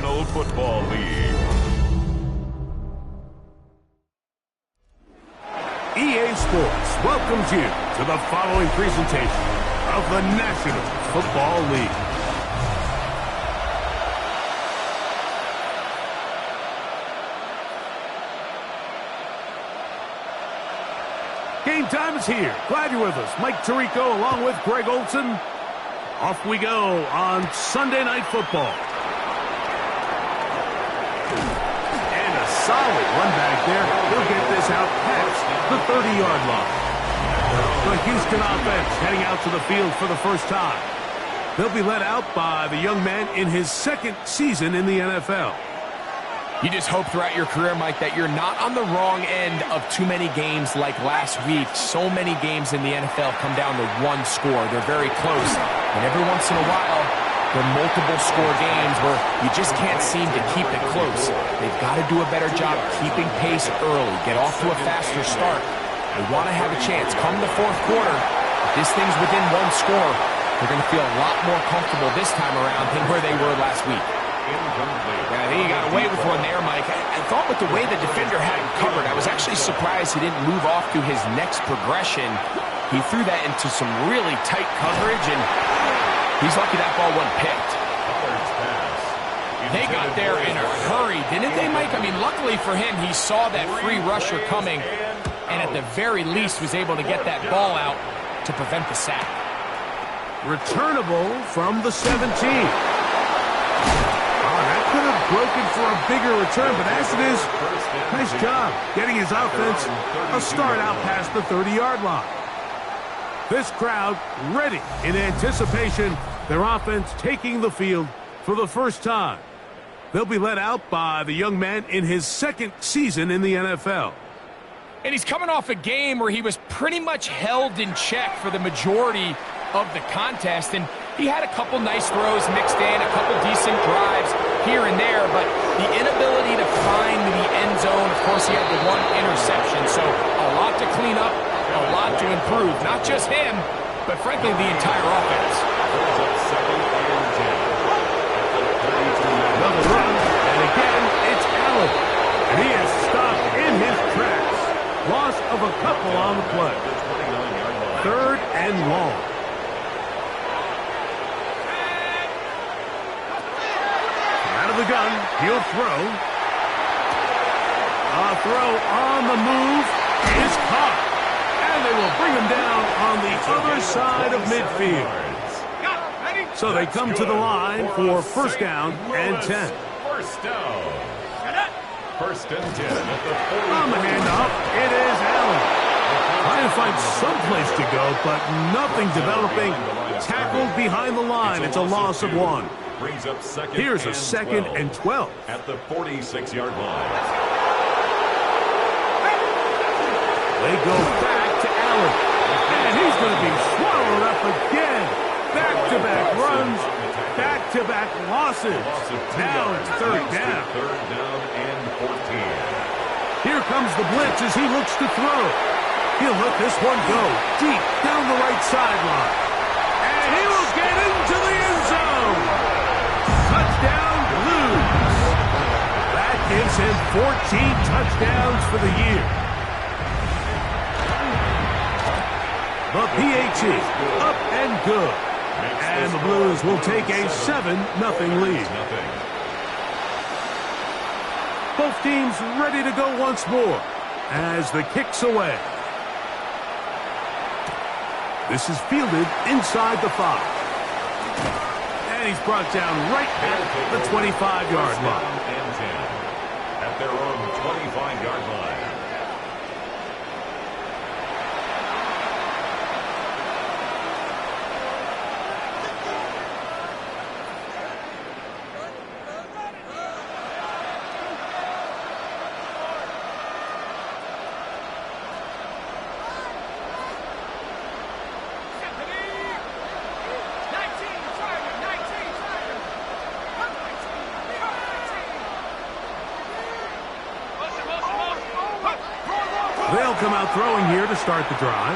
National Football League. EA Sports welcomes you to the following presentation of the National Football League. Game time is here. Glad you're with us. Mike Tirico along with Greg Olson. Off we go on Sunday Night Football. And a solid run back there. He'll get this out past the 30-yard line. The Houston offense heading out to the field for the first time. They'll be led out by the young man in his second season in the NFL. You just hope throughout your career, Mike, that you're not on the wrong end of too many games like last week. So many games in the NFL come down to one score. They're very close. And every once in a while, there are multiple score games where you just can't seem to keep it close. They've got to do a better job keeping pace early, get off to a faster start. They want to have a chance. Come the fourth quarter, if this thing's within one score, they're going to feel a lot more comfortable this time around than where they were last week. Yeah, I think he got away with one there, Mike. I thought with the way the defender had him covered, I was actually surprised he didn't move off to his next progression. He threw that into some really tight coverage, and he's lucky that ball wasn't picked. They got there in a hurry, didn't they, Mike? I mean, luckily for him, he saw that free rusher coming, and at the very least was able to get that ball out to prevent the sack. Returnable from the 17. Could have broken for a bigger return, but as it is, nice job getting his offense a start out past the 30-yard line. This crowd ready in anticipation, their offense taking the field for the first time. They'll be led out by the young man in his second season in the NFL. And he's coming off a game where he was pretty much held in check for the majority of the contest, and he had a couple nice throws mixed in, a couple decent drives here and there, but the inability to find the end zone, of course, he had the one interception, so a lot to clean up, a lot to improve. Not just him, but frankly, the entire offense. Another run, and again, it's Allen. And he is stopped in his tracks. Loss of a couple on the play. 3rd and long. The gun, he'll throw. A throw on the move is caught. And they will bring him down on the other side of midfield. So they come to the line for first down and 10. First down. First and 10 at the 40. On the handoff, it is Allen. Trying to find some place to go, but nothing developing. Tackled behind the line. It's a loss of 1. Brings up second. Here's a second and 12. At the 46-yard line. They go back to Allen. And he's going to be swallowed up again. Back-to-back runs, back-to-back losses. Now it's 3rd down. 3rd down and 14. Here comes the blitz as he looks to throw. He'll let this one go deep down the right sideline. And he will get into the end zone. Touchdown, Blues. That gives him 14 touchdowns for the year. The PAT up and good. And the Blues will take a 7-0 lead. Both teams ready to go once more as the kick's away. This is fielded inside the 5. And he's brought down right at the 25-yard line. At their own 25-yard line. They'll come out throwing here to start the drive.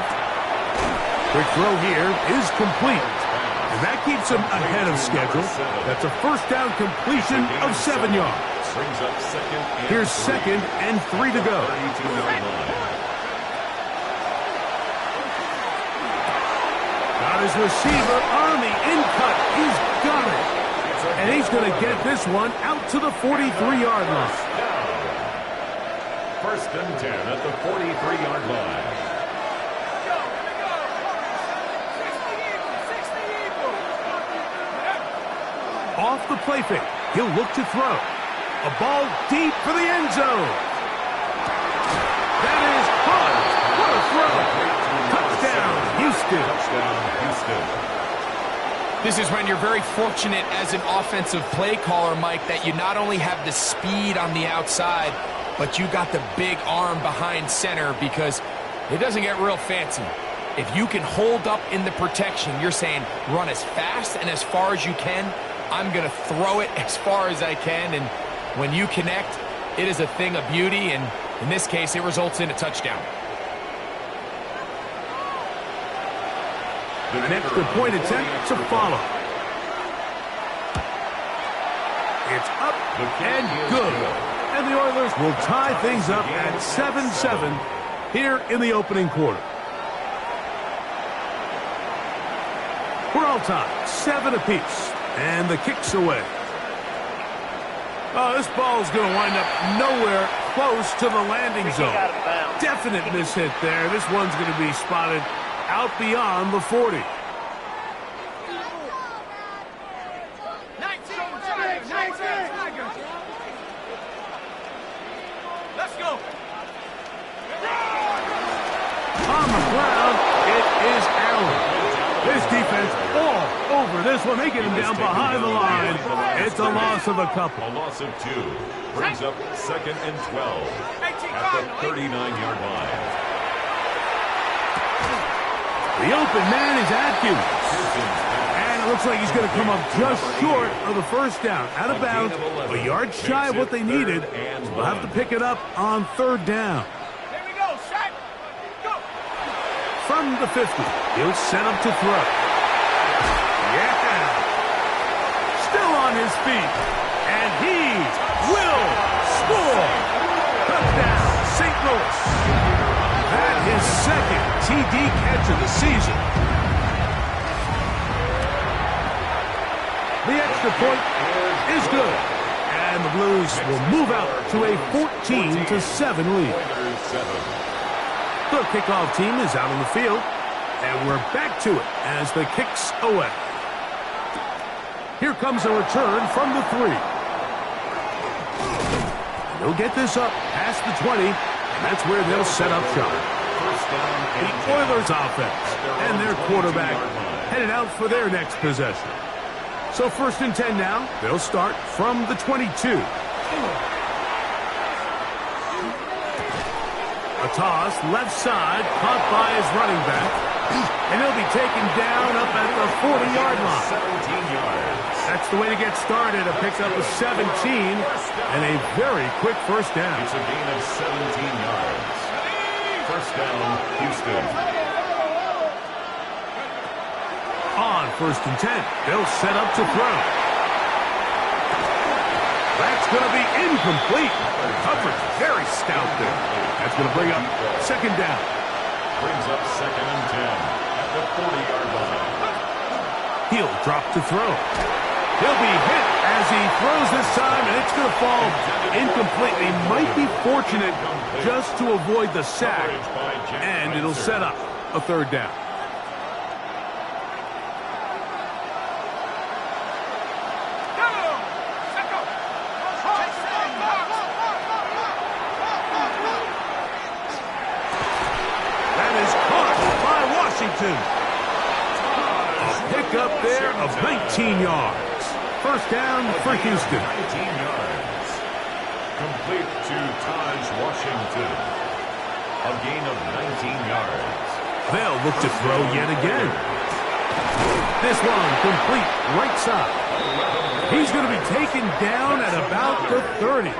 Quick throw here is complete. And that keeps him ahead of schedule. That's a first down completion of 7 yards. Here's 2nd and 3 to go. Got his receiver on the in-cut. He's got it. And he's going to get this one out to the 43-yard line. 1st and 10 at the 43-yard line. Off the play fake. He'll look to throw. A ball deep for the end zone. That is hard. What a throw. Touchdown, Houston. This is when you're very fortunate as an offensive play caller, Mike, that you not only have the speed on the outside, but you got the big arm behind center, because it doesn't get real fancy. If you can hold up in the protection, you're saying run as fast and as far as you can. I'm going to throw it as far as I can, and when you connect, it is a thing of beauty, and in this case, it results in a touchdown. An extra point attempt to follow. It's up and good. And the Oilers will tie things up at 7-7 here in the opening quarter. We're all tied, 7 apiece. And the kick's away. Oh, this ball's going to wind up nowhere close to the landing zone. Definite mishit there. This one's going to be spotted out beyond the 40. 19. Let's go. On the ground, it is Allen. This defense all over this one. They get him down behind the line. It's a loss of a couple. A loss of 2 brings up 2nd and 12 at the 39-yard line. The open man is Atkins. And it looks like he's going to come up just short of the first down. Out of bounds, a yard shy of what they needed. We'll have to pick it up on 3rd down. Here we go, Shaq. Go. From the 50, he'll set up to throw. Yeah. Still on his feet. And he will score. Touchdown, St. Louis. That is 2nd TD catch of the season. The extra point is good. And the Blues will move out to a 14-7 lead. The kickoff team is out on the field, and we're back to it as the kick's away. Here comes a return from the 3. They'll get this up past the 20, and that's where they'll set up shop. The Oilers offense and their quarterback headed out for their next possession. So 1st and 10 now. They'll start from the 22. A toss, left side, caught by his running back. And he'll be taken down up at the 40-yard line. 17 yards. That's the way to get started. A pick up of 17 and a very quick first down. It's a gain of 17 yards. First down, Houston. On 1st and 10, they'll set up to throw. That's going to be incomplete. Coverage very stout there. That's going to bring up 2nd down. Brings up 2nd and 10 at the 40-yard line. He'll drop to throw. He'll be hit as he throws this time, and it's going to fall incomplete. He might be fortunate just to avoid the sack, and it'll set up a 3rd down. A pickup there of 19 yards. First down for Houston. 19 yards. Complete to Taj Washington. A gain of 19 yards. They'll look to throw yet again. This one complete right side. He's going to be taken down at about the 30.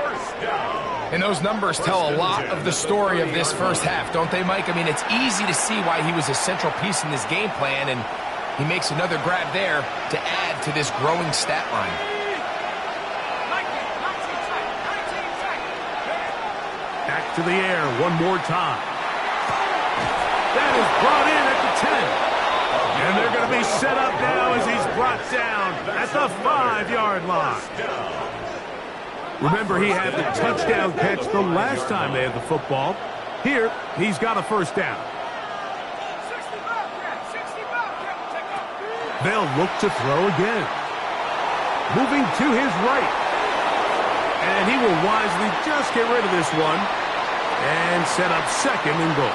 And those numbers tell a lot of the story of this first half, don't they, Mike? I mean, it's easy to see why he was a central piece in this game plan, and He makes another grab there to add to this growing stat line. Back to the air one more time. That is brought in at the 10. And they're going to be set up now as he's brought down at the 5-yard line. Remember, he had the touchdown catch the last time they had the football. Here, he's got a first down. They'll look to throw again. Moving to his right. And he will wisely just get rid of this one and set up second and goal.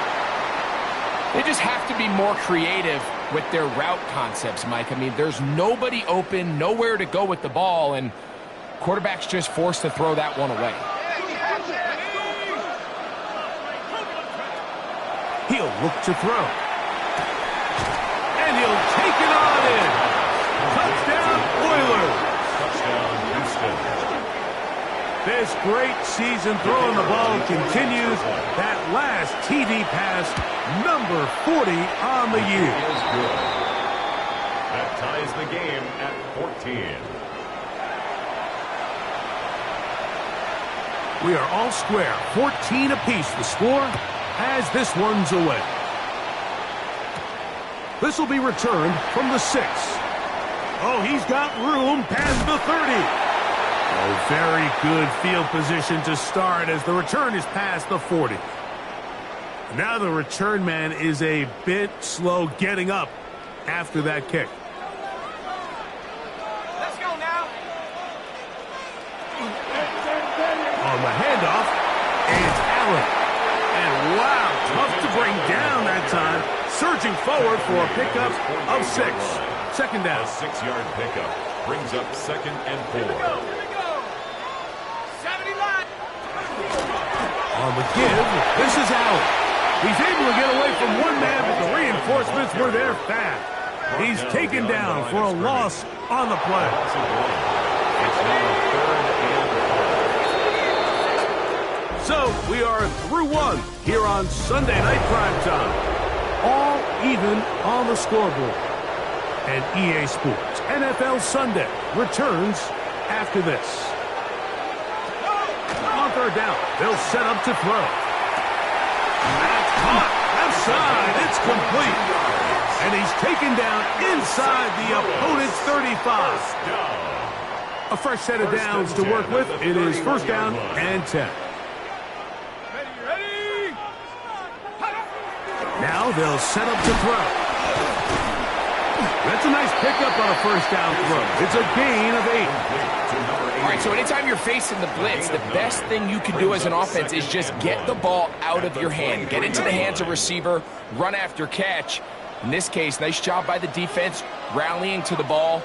They just have to be more creative with their route concepts, Mike. I mean, there's nobody open, nowhere to go with the ball, and quarterback's just forced to throw that one away. He'll look to throw. And he'll take it on in. Touchdown, Oilers. Touchdown, Houston. This great season throwing the ball continues. That last TD pass, number 40 on the year. Is good. That ties the game at 14. We are all square. 14 apiece the score as this one's away. This will be returned from the 6. Oh, he's got room past the 30. Oh, very good field position to start as the return is past the 40. Now the return man is a bit slow getting up after that kick. Let's go now. On the handoff, it's Allen. And wow, tough to bring down that time. Surging forward for a pickup of 6. Second down. A 6-yard pickup brings up 2nd and 4. Here we go. 70 line. On the give, this is Allen. He's able to get away from one man, but the reinforcements were there fast. He's taken down for a loss on the play. It's now 3rd and 4. So we are through one here on Sunday Night Primetime. All even on the scoreboard. And EA Sports NFL Sunday returns after this. On third down, they'll set up to throw. That's caught. Left side. It's complete. And he's taken down inside the opponent's 35. A fresh set of downs to work with. It is first down and 10. Ready? Now they'll set up to throw. That's a nice pickup on a first down throw. It's a gain of 8. All right, so anytime you're facing the blitz, the best thing you can do as an offense is just get the ball out of your hand. Get into the hands of receiver, run after catch. In this case, nice job by the defense, rallying to the ball.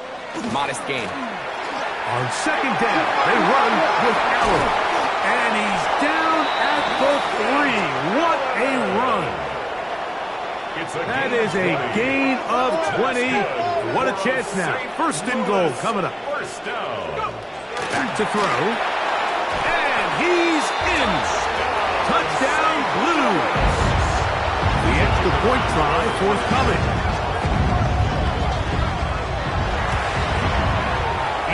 Modest gain. On second down, they run with Allen. And he's down at the 3. What a run. That is a gain of 20. What a chance now. First and goal coming up. First down. Back to throw. And he's in. Touchdown, Blues. The extra point try forthcoming.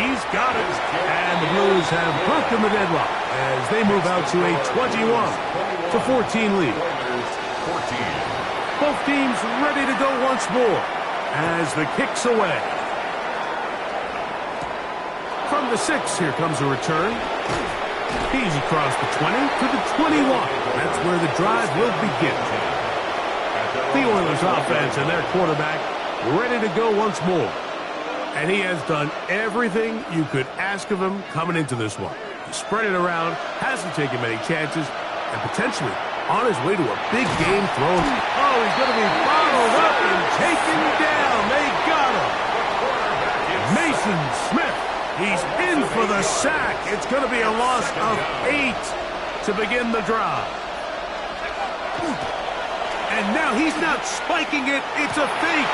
He's got it. And the Blues have broken the deadlock as they move out to a 21-14 lead. 14. Both teams ready to go once more as the kick's away. From the 6, here comes a return. He's across the 20 to the 21. That's where the drive will begin. The Oilers offense and their quarterback ready to go once more. And he has done everything you could ask of him coming into this one. He spread it around, hasn't taken many chances, and potentially on his way to a big game throwing. Oh, he's going to be bottled up and taken down. They got him. Mason Smith. He's in for the sack. It's going to be a loss of 8 to begin the drive. And now he's not spiking it. It's a fake.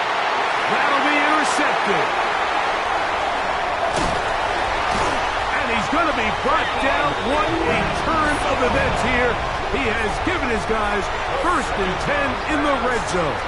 That'll be intercepted. And he's going to be brought down. What a turn of events here. He has given his guys 1st and 10 in the red zone.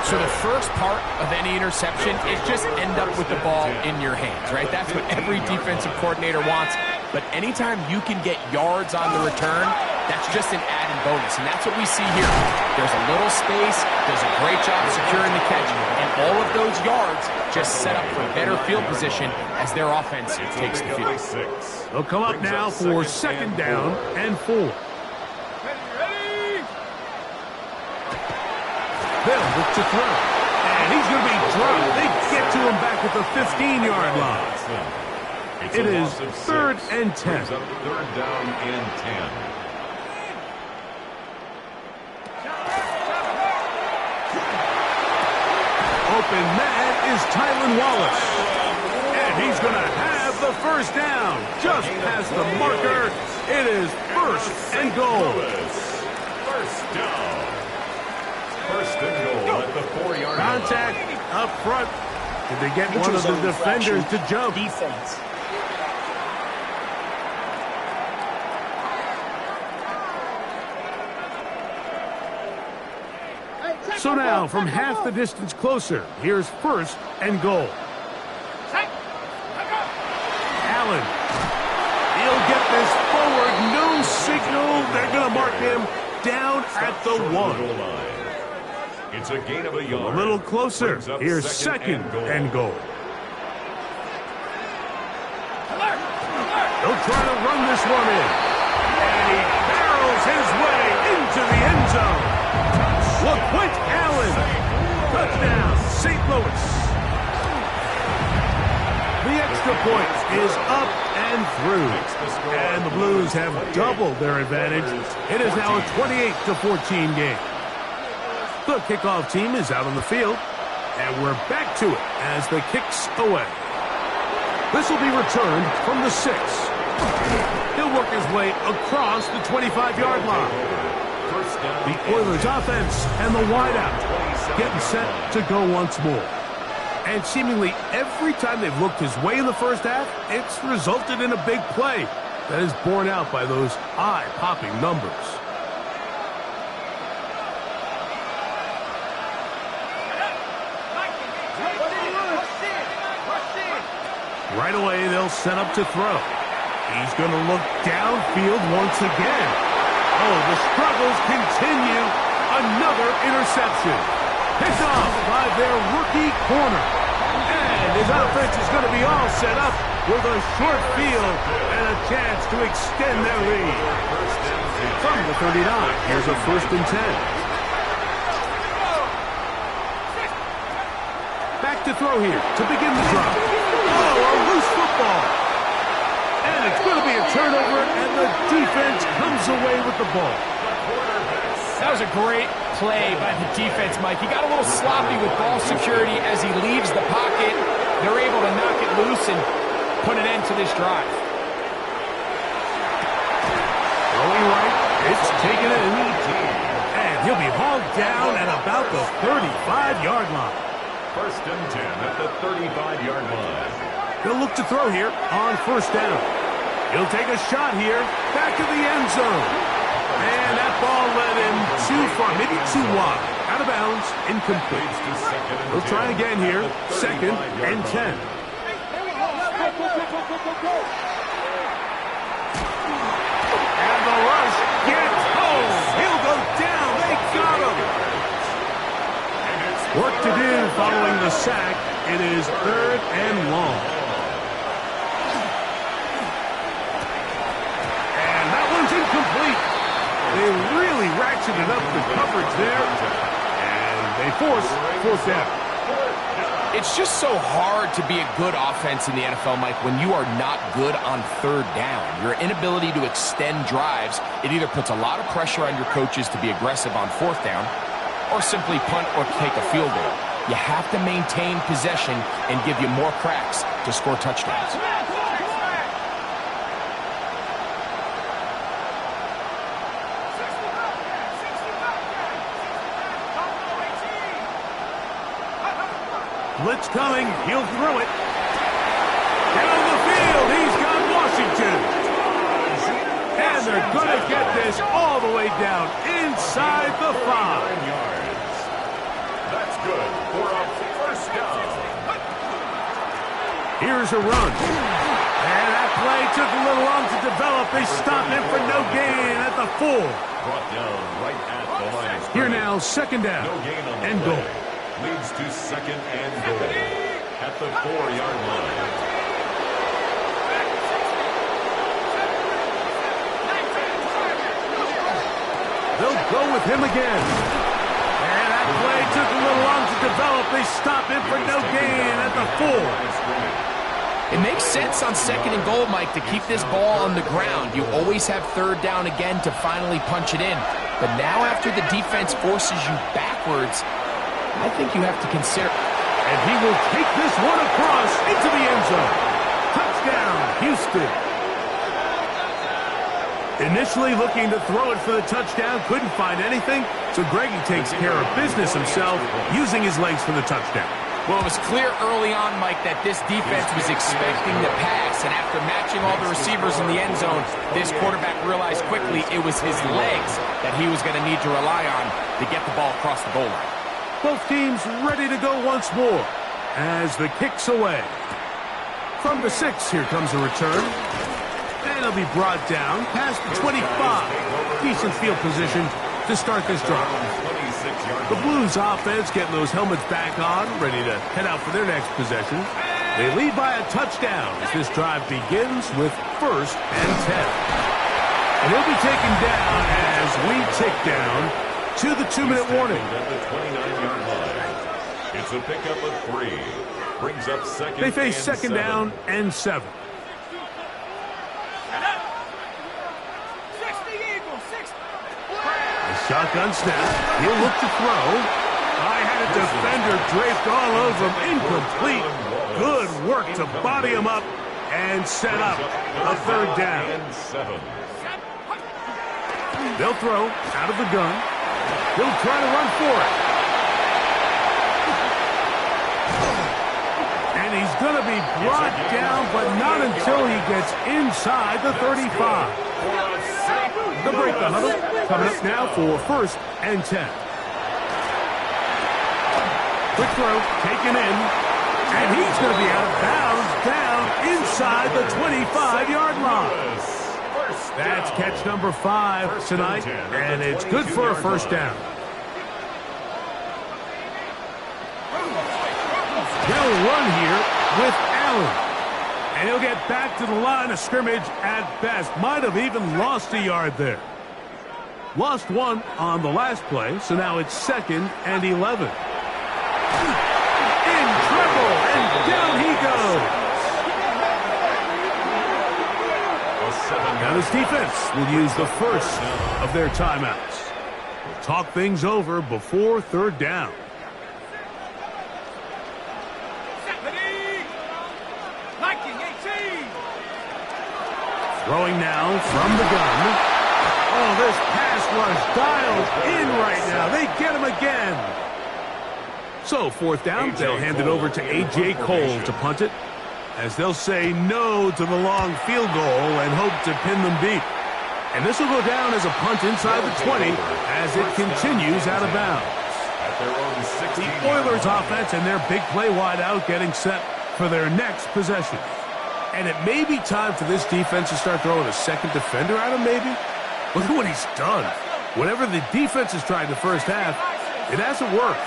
So the first part of any interception is just end up with the ball in your hands, right? That's what every defensive coordinator wants. But anytime you can get yards on the return, that's just an added bonus. And that's what we see here. There's a little space, does a great job securing the catch, and all of those yards just set up for better field position as their offense takes the field. They'll come up now for second down and 4. They'll look to throw. And he's going to be dropped. They get to him back at the 15-yard line. It is 3rd and 10. 3rd down and 10. Open man is Tylan Wallace. And he's going to have the first down. Just past the marker. It is 1st and goal. First down. 1st and goal at the 4-yard line. Contact up front. Did they get one of the defenders to jump? Defense. So now, from half the distance closer, here's 1st and goal. Allen. He'll get this forward. No signal. They're going to mark him down at the 1. It's a gain of a yard. A little closer. Here's 2nd and goal. They'll try to run this one in. And he barrels his way into the end zone. LaQuint Allen. Touchdown, St. Louis. The extra point is up and through. And the Blues have doubled their advantage. It is now a 28-14 game. The kickoff team is out on the field, and we're back to it as the kick's away. This will be returned from the 6. He'll work his way across the 25-yard line. The Oilers offense and the wideout getting set to go once more. And seemingly every time they've looked his way in the first half, it's resulted in a big play that is borne out by those eye-popping numbers. Right away, they'll set up to throw. He's going to look downfield once again. Oh, the struggles continue. Another interception. Picked off by their rookie corner. And his offense is going to be all set up with a short field and a chance to extend their lead. From the 39, here's a 1st and 10. Back to throw here to begin the drive. Oh, a loose football. And it's going to be a turnover, and the defense comes away with the ball. That was a great play by the defense, Mike. He got a little sloppy with ball security as he leaves the pocket. They're able to knock it loose and put an end to this drive. Throwing right, it's taken in. And he'll be hauled down at about the 35-yard line. 1st and 10 at the 35-yard line. He'll look to throw here on 1st down. He'll take a shot here, back to the end zone. And that ball led him too far, maybe too wide. Out of bounds, incomplete. He'll try again here, 2nd and 10. And the rush gets home. He'll go down. They got him. Work to do following the sack. It is 3rd and long. And that one's incomplete. They really ratcheted up the coverage there. And they force 4th down. It's just so hard to be a good offense in the NFL, Mike, when you are not good on 3rd down. Your inability to extend drives, it either puts a lot of pressure on your coaches to be aggressive on 4th down or simply punt or take a field goal. You have to maintain possession and give you more cracks to score touchdowns. Blitz coming. He'll throw it. Down the field. He's got Washington. And they're going to get this all the way down inside the 5. That's good for a first down. Here's a run. And that play took a little long to develop. They stop him for no gain at the 4. Brought down right at the line of scrimmage. Here now, second down. No gain on the and play. goal. Leads to second and goal at the 4-yard line. They'll go with him again. And that play took a little long to develop. They stop him for no gain at the 4. It makes sense on second and goal, Mike, to keep this ball on the ground. You always have third down again to finally punch it in. But now after the defense forces you backwards, I think you have to consider. And he will take this one across into the end zone. Touchdown, Houston. Initially looking to throw it for the touchdown, couldn't find anything, so Greggy takes care of business himself, using his legs for the touchdown. Well, it was clear early on, Mike, that this defense was expecting the pass, and after matching all the receivers in the end zone, this quarterback realized quickly it was his legs that he was going to need to rely on to get the ball across the goal line. Both teams ready to go once more as the kick's away. From the 6, here comes a return. And it'll be brought down past the 25. Decent field position to start this drive. The Blues offense getting those helmets back on, ready to head out for their next possession. They lead by a touchdown as this drive begins with 1st and 10. And he'll be taken down as we tick down to the 2-minute warning. At the 29-yard line. It's a pickup of 3. Brings up second. They face and second 7. down and 7. Shotgun snap. He'll look to throw. I had a defender draped all over him. Incomplete. Good work to body him up and set up a 3rd down. They'll throw out of the gun. He'll try to run for it. And he's going to be brought down, but not until he gets inside the 35. They'll break the huddle. Coming up now for 1st and 10. Quick throw, taken in, and he's going to be out of bounds down inside the 25-yard line. That's catch number 5 tonight, and it's good for a 1st down. They'll run here with Allen. And he'll get back to the line of scrimmage at best. Might have even lost a yard there. Lost 1 on the last play, so now it's 2nd and 11. In trouble, and down he goes. Now this defense will use the first of their timeouts. We'll talk things over before 3rd down. Throwing now from the gun. Oh, this pass rush dialed in right now. They get him again. So 4th down, they'll hand it over to A.J. Cole to punt it, as they'll say no to the long field goal and hope to pin them deep. And this will go down as a punt inside the 20 as it continues out of bounds. The Oilers offense and their big play wideout getting set for their next possession. And it may be time for this defense to start throwing a second defender at him, maybe. Look at what he's done. Whatever the defense has tried the first half, it hasn't worked.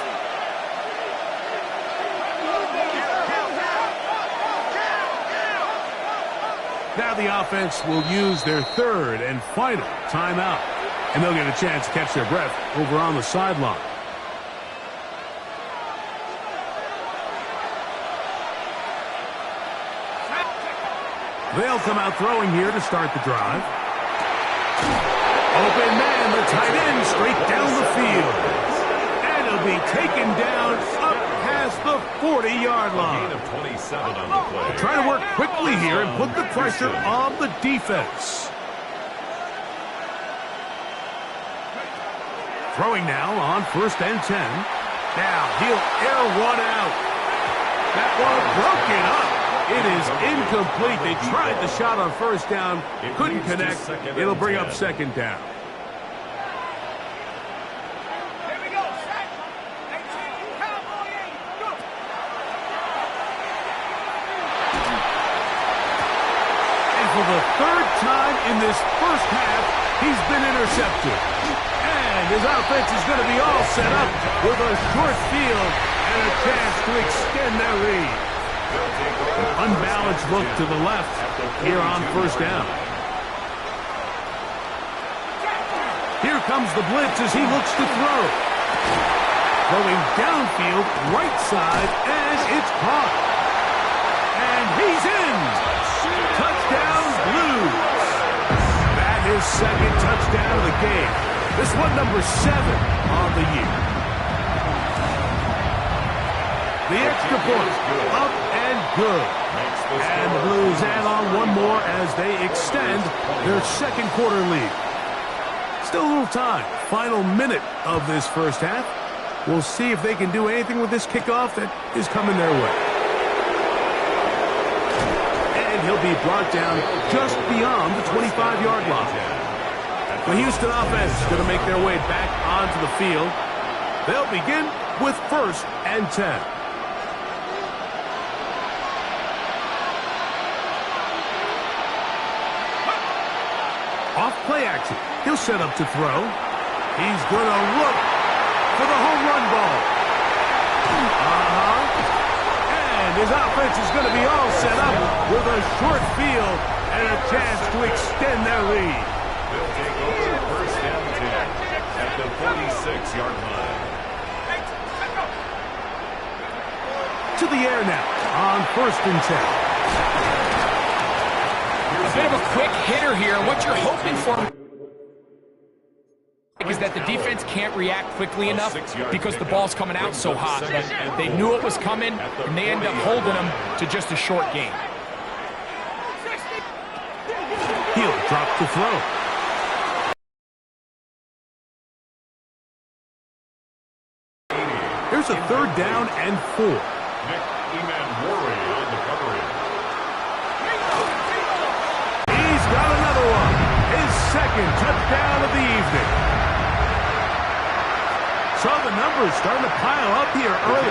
Now the offense will use their 3rd and final timeout. And they'll get a chance to catch their breath over on the sideline. They'll come out throwing here to start the drive. Open man, the tight end, straight down the field. And he'll be taken down up past the 40-yard line. Gain of 27 on the play. Try to work quickly here and put the pressure on the defense. Throwing now on 1st and 10. Now he'll air one out. That one broken up. It is incomplete. They tried the shot on 1st down. Couldn't connect. It'll bring up 2nd down. Here we go. Set. 18. the third time in this first half, he's been intercepted. And his offense is going to be all set up with a short field and a chance to extend their lead. An unbalanced look to the left here on first down. Here comes the blitz as he looks to throw. Throwing downfield, right side, and it's caught. And he's in. Touchdown, Blues. That is second touchdown of the game. This one number 7 on the year. The extra point, up and good. And the Blues add on one more as they extend their second quarter lead. Still a little time. Final minute of this first half. We'll see if they can do anything with this kickoff that is coming their way. And he'll be brought down just beyond the 25-yard line. The Houston offense is going to make their way back onto the field. They'll begin with 1st and 10. Off play action. He'll set up to throw. He's going to look for the home run ball. And his offense is going to be all set up with a short field and a chance to extend their lead. They'll take over 1st and 10 at the 46-yard line. To the air now on 1st and 10. A bit of a quick hitter here. What you're hoping for is that the defense can't react quickly enough because the ball's coming out so hot. But they knew it was coming, and they end up holding them to just a short game. He'll drop the throw. Here's a 3rd down and 4. He's got another one. His 2nd touchdown of the evening. So the numbers starting to pile up here early.